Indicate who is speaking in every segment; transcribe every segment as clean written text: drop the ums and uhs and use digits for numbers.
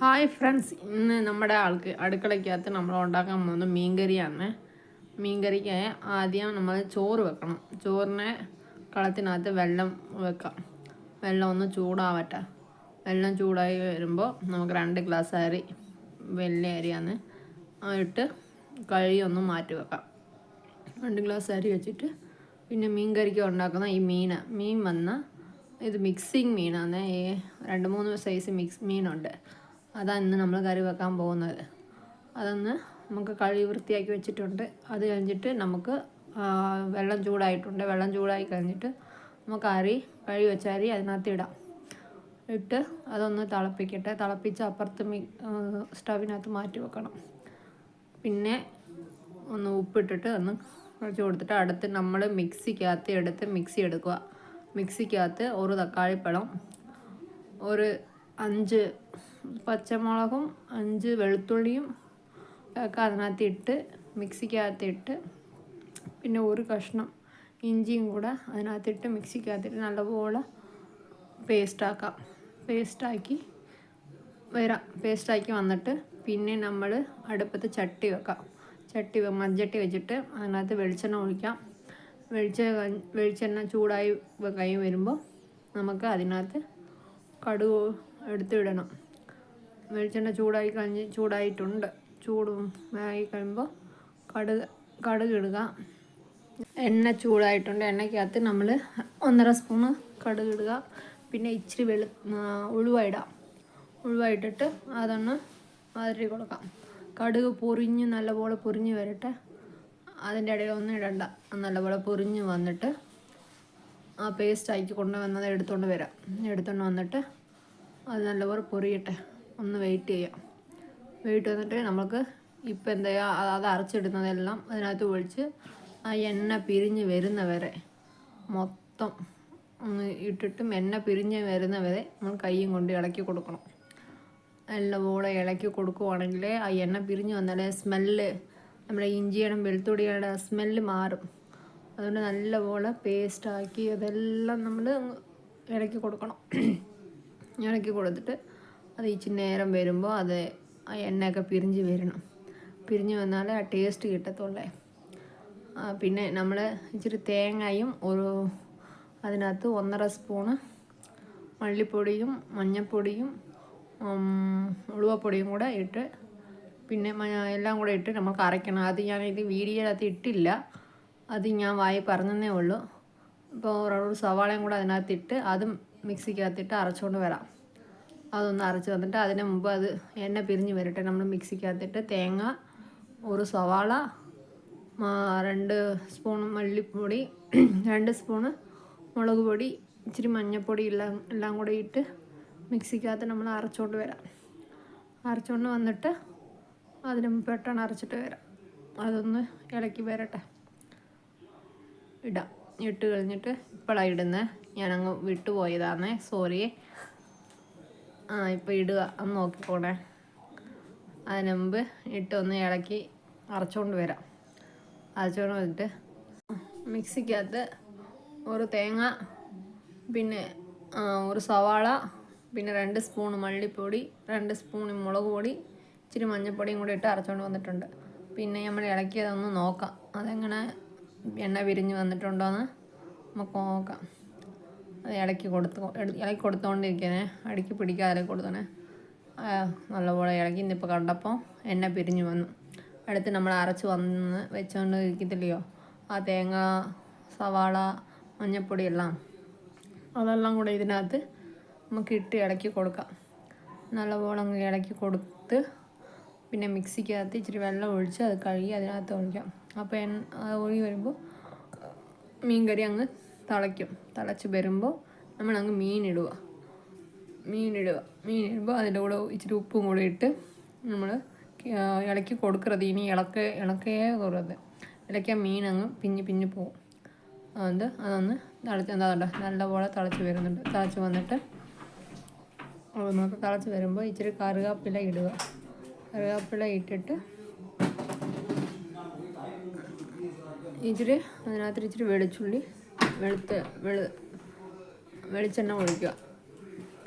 Speaker 1: Hi friends, ഇന്ന് നമ്മുടെ അടുക്കളയ്ക്കകത്ത് നമ്മൾ ഉണ്ടാക്കാൻ പോകുന്നത് മീൻകറിയാണ്. മീൻകറിക്ക് ആദ്യം നമ്മൾ ചോറ് വെക്കണം. ചോറിനെ കളത്തിനകത്ത് വെള്ളം വെക്കാം. വെള്ളം ഒന്ന് ചൂടാവട്ടെ. വെള്ളം ചൂടായി വരുമ്പോൾ നമുക്ക് 2 ഗ്ലാസ് അരി, വലിയ അരിയാണ്, ഇട്ട് കഴുകി ഒന്ന് മാറ്റി വെക്കാം. 2 ഗ്ലാസ് അരി വെച്ചിട്ട് പിന്നെ മീൻകറിക്ക് ഉണ്ടാക്കുന്ന ഈ മീൻ വന്ന ഇത് മിക്സിങ് മീനാണ്. 2-3 സൈസ് മീനുണ്ട്. അതാണ് ഇന്ന് നമ്മൾ കറി വെക്കാൻ പോകുന്നത്. അതൊന്ന് നമുക്ക് കഴുകി വൃത്തിയാക്കി വെച്ചിട്ടുണ്ട്. അത് കഴിഞ്ഞിട്ട് നമുക്ക് വെള്ളം ചൂടായിട്ടുണ്ട്. വെള്ളം ചൂടായി കഴിഞ്ഞിട്ട് നമുക്ക് കഴുകി വെച്ച അരി അതിനകത്ത് ഇട്ട് അതൊന്ന് തിളപ്പിക്കട്ടെ. തിളപ്പിച്ച് അപ്പുറത്ത് സ്റ്റവിനകത്ത് മാറ്റി വെക്കണം. പിന്നെ ഒന്ന് ഉപ്പിട്ടിട്ട് ഒന്ന് കുറച്ച് കൊടുത്തിട്ട് അടുത്ത് നമ്മൾ മിക്സിക്കകത്ത് മിക്സി എടുക്കുക. മിക്സിക്കകത്ത് ഒരു തക്കാളിപ്പഴം, ഒരു 5 പച്ചമുളകും 5 വെളുത്തുള്ളിയും ഒക്കെ അതിനകത്ത് മിക്സിക്കകത്തിട്ട് പിന്നെ ഒരു കഷ്ണം ഇഞ്ചിയും കൂടെ അതിനകത്തിട്ട് മിക്സിക്കകത്തിട്ട് നല്ലപോലെ പേസ്റ്റാക്കി വന്നിട്ട് പിന്നെ നമ്മൾ അടുപ്പത്ത് ചട്ടി വെക്കാം. മൺചട്ടി വെച്ചിട്ട് അതിനകത്ത് വെളിച്ചെണ്ണ ഒഴിക്കാം. വെളിച്ചെണ്ണ ചൂടായി കഴിഞ്ഞ് വരുമ്പോൾ നമുക്ക് അതിനകത്ത് കടുക് എടുത്തിടണം. വെളിച്ചെണ്ണ ചൂടായിട്ടുണ്ട്. ചൂടായി കഴിയുമ്പോൾ കടുക് ഇടുക. എണ്ണ ചൂടായിട്ടുണ്ട്. എണ്ണയ്ക്കകത്ത് നമ്മൾ 1.5 സ്പൂണ് കടുക് ഇടുക. പിന്നെ ഇച്ചിരി ഉലുവയിട്ടിട്ട് അതൊന്ന് വഴറ്റി കൊടുക്കാം. കടുക് നല്ലപോലെ പൊരിഞ്ഞ് വരട്ടെ. അതിൻ്റെ ഇടയിൽ ഒന്നും ഇടണ്ട. നല്ലപോലെ പൊരിഞ്ഞ് വന്നിട്ട് ആ പേസ്റ്റാക്കി കൊണ്ടുവന്നത് എടുത്തുകൊണ്ട് വന്നിട്ട് അത് നല്ലപോലെ പൊരിയട്ടെ. ഒന്ന് വെയിറ്റ് വന്നിട്ട് നമുക്ക് ഇപ്പം എന്താ അത് അരച്ചിടുന്നതെല്ലാം അതിനകത്ത് ഒഴിച്ച് ആ എണ്ണ പിരിഞ്ഞ് വരുന്നവരെ മൊത്തം ഒന്ന് ഇട്ടിട്ട് എണ്ണ പിരിഞ്ഞ് വരുന്നവരെ നമ്മൾ കൈയും കൊണ്ട് ഇളക്കി കൊടുക്കണം. നല്ലപോലെ ഇളക്കി കൊടുക്കുവാണെങ്കിൽ ആ എണ്ണ പിരിഞ്ഞ് വന്നാലേ സ്മെല്ല്, നമ്മുടെ ഇഞ്ചിയുടെ വെളുത്തുള്ളിയുടെ സ്മെല്ല് മാറും. അതുകൊണ്ട് നല്ലപോലെ പേസ്റ്റാക്കി അതെല്ലാം നമ്മൾ ഇളക്കി കൊടുക്കണം. ഇളക്കി കൊടുത്തിട്ട് അത് ഇച്ചിരി നേരം വരുമ്പോൾ അത് ആ എണ്ണയൊക്കെ പിരിഞ്ഞ് വന്നാലേ ആ ടേസ്റ്റ് കിട്ടത്തുള്ളേ. പിന്നെ നമ്മൾ ഇച്ചിരി തേങ്ങയും അതിനകത്ത് 1.5 സ്പൂണ് മല്ലിപ്പൊടിയും മഞ്ഞൾപ്പൊടിയും ഉലുവപ്പൊടിയും കൂടെ ഇട്ട് പിന്നെ എല്ലാം കൂടെ ഇട്ട് നമുക്ക് അരയ്ക്കണം. അത് ഞാനിത് വീഡിയോയിനകത്ത് ഇട്ടില്ല. അത് ഞാൻ വായി പറഞ്ഞതേ ഉള്ളൂ. ഇപ്പോൾ ഒരു സവാളയും കൂടെ അതിനകത്തിട്ട് അതും മിക്സിക്കകത്തിട്ട് അരച്ചുകൊണ്ട് വരാം. അതൊന്ന് അരച്ച് വന്നിട്ട് അതിന് മുമ്പ് അത് എണ്ണ പിരിഞ്ഞ് വരട്ടെ. നമ്മൾ മിക്സിക്കകത്തിട്ട് തേങ്ങ, ഒരു സവാള, 2 സ്പൂൺ മല്ലിപ്പൊടി, 2 സ്പൂണ് മുളക് പൊടി, ഇച്ചിരി മഞ്ഞൾപ്പൊടി എല്ലാം കൂടെ ഇട്ട് മിക്സിക്കകത്ത് നമ്മൾ അരച്ചുകൊണ്ട് വന്നിട്ട് അതിന് പെട്ടെന്ന് അരച്ചിട്ട് വരാം. അതൊന്ന് ഇളക്കി വരട്ടെ. ഇട്ട് കഴിഞ്ഞിട്ട് ഇപ്പോഴാണ് ഇടുന്നത്. ഞാനങ്ങ് വിട്ടുപോയതാണേ, സോറി. ഇപ്പോൾ ഇടുക, ഒന്ന് നോക്കിക്കോണേ. അതിന് മുമ്പ് ഇട്ടൊന്ന് ഇളക്കി അരച്ചുകൊണ്ട് വന്നിട്ട് മിക്സിക്കകത്ത് ഒരു തേങ്ങ, പിന്നെ ഒരു സവാള, പിന്നെ 2 സ്പൂൺ മല്ലിപ്പൊടി, 2 സ്പൂൺ മുളക് പൊടി, ഇച്ചിരി മഞ്ഞൾപ്പൊടിയും കൂടി ഇട്ട് അരച്ചുകൊണ്ട് വന്നിട്ടുണ്ട്. പിന്നെ നമ്മൾ ഇളക്കിയതൊന്ന് നോക്കാം, അതെങ്ങനെ എണ്ണ വിരിഞ്ഞ് വന്നിട്ടുണ്ടോയെന്ന് നമുക്ക് നോക്കാം. അത് ഇളക്കി കൊടുത്തുകൊണ്ടിരിക്കണേ, അടുക്കി പിടിക്കാതെ കൊടുക്കണേ. നല്ലപോലെ ഇളക്കി. ഇന്നിപ്പോൾ കണ്ടപ്പോൾ എണ്ണ പിരിഞ്ഞ് വന്നു. അടുത്ത് നമ്മൾ അരച്ച് വെച്ചുകൊണ്ട് ഇരിക്കത്തില്ലയോ, ആ തേങ്ങ, സവാള, മഞ്ഞൾപ്പൊടി അതെല്ലാം കൂടെ ഇതിനകത്ത് നമുക്ക് ഇട്ട് ഇളക്കി കൊടുക്കാം. നല്ലപോലെ അങ്ങ് ഇളക്കി കൊടുത്ത് പിന്നെ മിക്സിക്കകത്ത് ഇച്ചിരി വെള്ളം ഒഴിച്ച് അത് കഴുകി അതിനകത്ത് ഒഴിക്കാം. അപ്പോൾ അത് ഒഴുകി വരുമ്പോൾ മീൻകറി അങ്ങ് തിളച്ച് വരുമ്പോൾ നമ്മളങ്ങ് മീനിടുമ്പോൾ അതിൻ്റെ കൂടെ ഇച്ചിരി ഉപ്പും കൂടി ഇട്ട് നമ്മൾ ഇളക്കി കൊടുക്കരുത്. ഇനി ഇളക്കേ കുറത് ഇളക്കിയാൽ മീനങ്ങ് പിഞ്ഞ് പോകും. അതൊന്ന് നല്ലപോലെ തിളച്ച് വരുന്നുണ്ട്. വന്നിട്ട് നമുക്ക് തിളച്ച് വരുമ്പോൾ ഇച്ചിരി കറുകപ്പില ഇട്ടിട്ട് അതിനകത്ത് ഇച്ചിരി വെളിച്ചെണ്ണ ഒഴിക്കുക.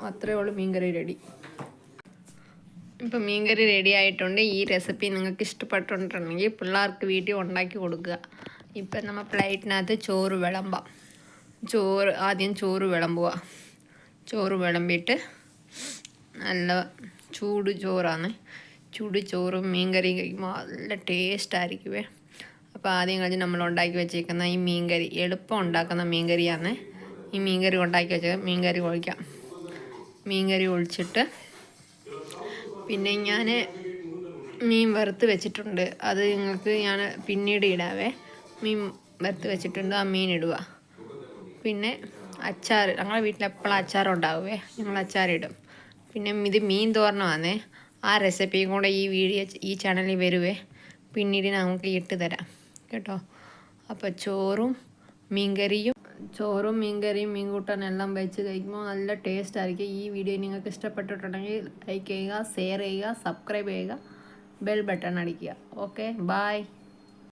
Speaker 1: അത്രയേ ഉള്ളൂ, മീൻകറി റെഡി. ഇപ്പം മീൻകറി റെഡി ആയിട്ടുണ്ട്. ഈ റെസിപ്പി നിങ്ങൾക്ക് ഇഷ്ടപ്പെട്ടിട്ടുണ്ടെങ്കിൽ പിള്ളേർക്ക് വീട്ടിൽ ഉണ്ടാക്കി കൊടുക്കുക. ഇപ്പം നമ്മൾ പ്ലേറ്റിനകത്ത് ചോറ് വിളമ്പാം. ആദ്യം ചോറ് വിളമ്പുക. ചോറ് വിളമ്പിയിട്ട് നല്ല ചൂട് ചോറാണ്. ചൂട് ചോറും മീൻകറിയും കഴിക്കുമ്പോൾ നല്ല ടേസ്റ്റായിരിക്കുമേ. അപ്പോൾ ആദ്യം കഴിഞ്ഞ് നമ്മൾ ഉണ്ടാക്കി വെച്ചേക്കുന്ന ഈ മീൻകറി എളുപ്പം ഉണ്ടാക്കുന്ന മീൻകറിയാണ്. ഈ മീൻകറി ഉണ്ടാക്കി വെച്ചാൽ മീൻകറി ഒഴിക്കാം. മീൻകറി ഒഴിച്ചിട്ട് പിന്നെ ഞാൻ മീൻ വറുത്ത് വെച്ചിട്ടുണ്ട്. അത് നിങ്ങൾക്ക് ഞാൻ പിന്നീട് ഇടാവേ. മീൻ വറുത്ത് വെച്ചിട്ടുണ്ട്, ആ മീൻ ഇടുക. പിന്നെ അച്ചാർ, ഞങ്ങളുടെ വീട്ടിൽ എപ്പോഴും അച്ചാറുണ്ടാവുമേ, ഞങ്ങൾ അച്ചാറിടും. പിന്നെ ഇത് മീൻ തോരനമാണേ. ആ റെസിപ്പിയും കൂടെ ഈ ചാനലിൽ വരുവേ. പിന്നീട് നമുക്ക് ഇട്ട് തരാം കേട്ടോ. അപ്പോൾ ചോറും മീൻകറിയും മീൻ കൂട്ടാനെല്ലാം വെച്ച് കഴിക്കുമ്പോൾ നല്ല ടേസ്റ്റ് ആയിരിക്കും. ഈ വീഡിയോ നിങ്ങൾക്ക് ഇഷ്ടപ്പെട്ടിട്ടുണ്ടെങ്കിൽ ലൈക്ക് ചെയ്യുക, ഷെയർ ചെയ്യുക, സബ്സ്ക്രൈബ് ചെയ്യുക, ബെൽ ബട്ടൺ അടിക്കുക. Okay, by.